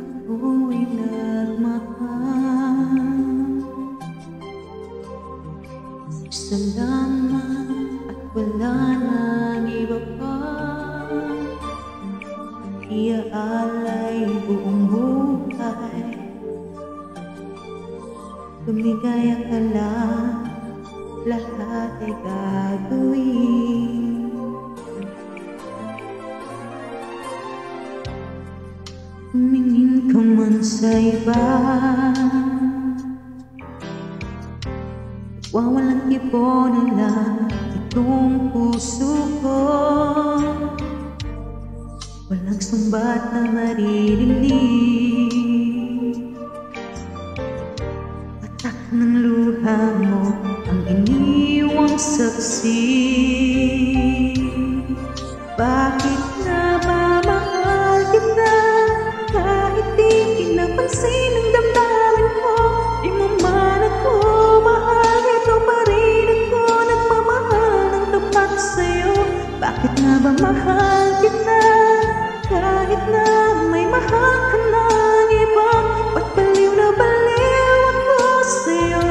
ako'y nagmahal. Salamat at wala nang iba pa. Iaalay buong buhay. Lumigaya ka lang, lahat ay gagawin. Tumingin ka man sa iba, wawalang tipo na lang itong puso ko. Walang sumbat na maririnig. Patak ng luha mo ang iniwang saksi. Bakit na ba mahal kita? Kahit di pinapansin ang damdamin ko, di mo man ako mahal, ito pa rin ako nagmamahal ng tapat sa'yo. Bakit nga ba mahal kita? Kahit na may mahal ka ng iba, ba't baliw na baliw ako sa'yo?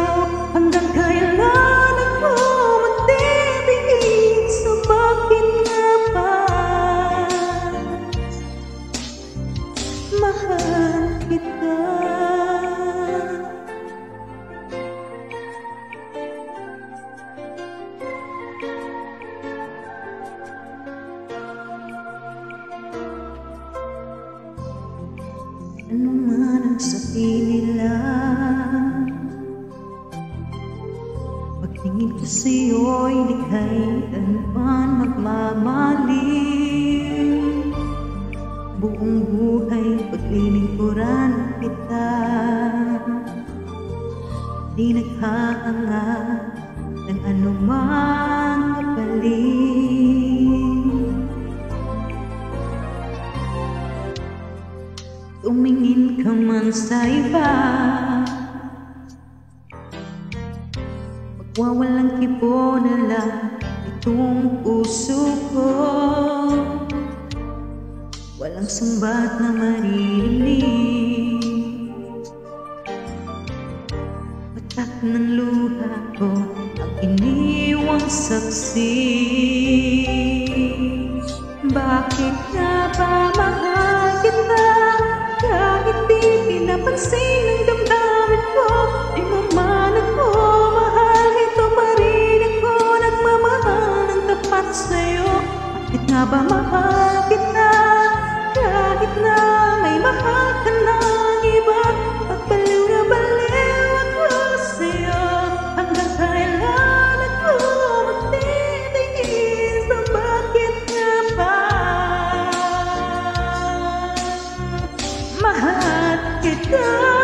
Hanggang kailan ako magtitingin sa bakit nga ba mahal kita? Ano man ang sabihin nila, pagtingin ko sa'yo'y di kailanman magmamaling. Buong buhay paglilingkuran kita, di naghahangat ng anumang kapalit. Tumingin ka man sa iba, magwawalang kibo na lang itong puso ko. Walang sumbat na maririnig. Patak ng luha ko ang iniwang saksi. Bakit nga ba mahal kita? Kahit di pinapansin ang damdamin ko, di mo man ako mahal, ito pa rin ako nagmamahal ng tapat sa'yo. Bakit nga ba mahal kita? Kahit na may mahal ka ng iba, ba't baliw na baliw ako sa'yo? Hanggang kailan ako magtitingin sa bakit nga ba mahal kita?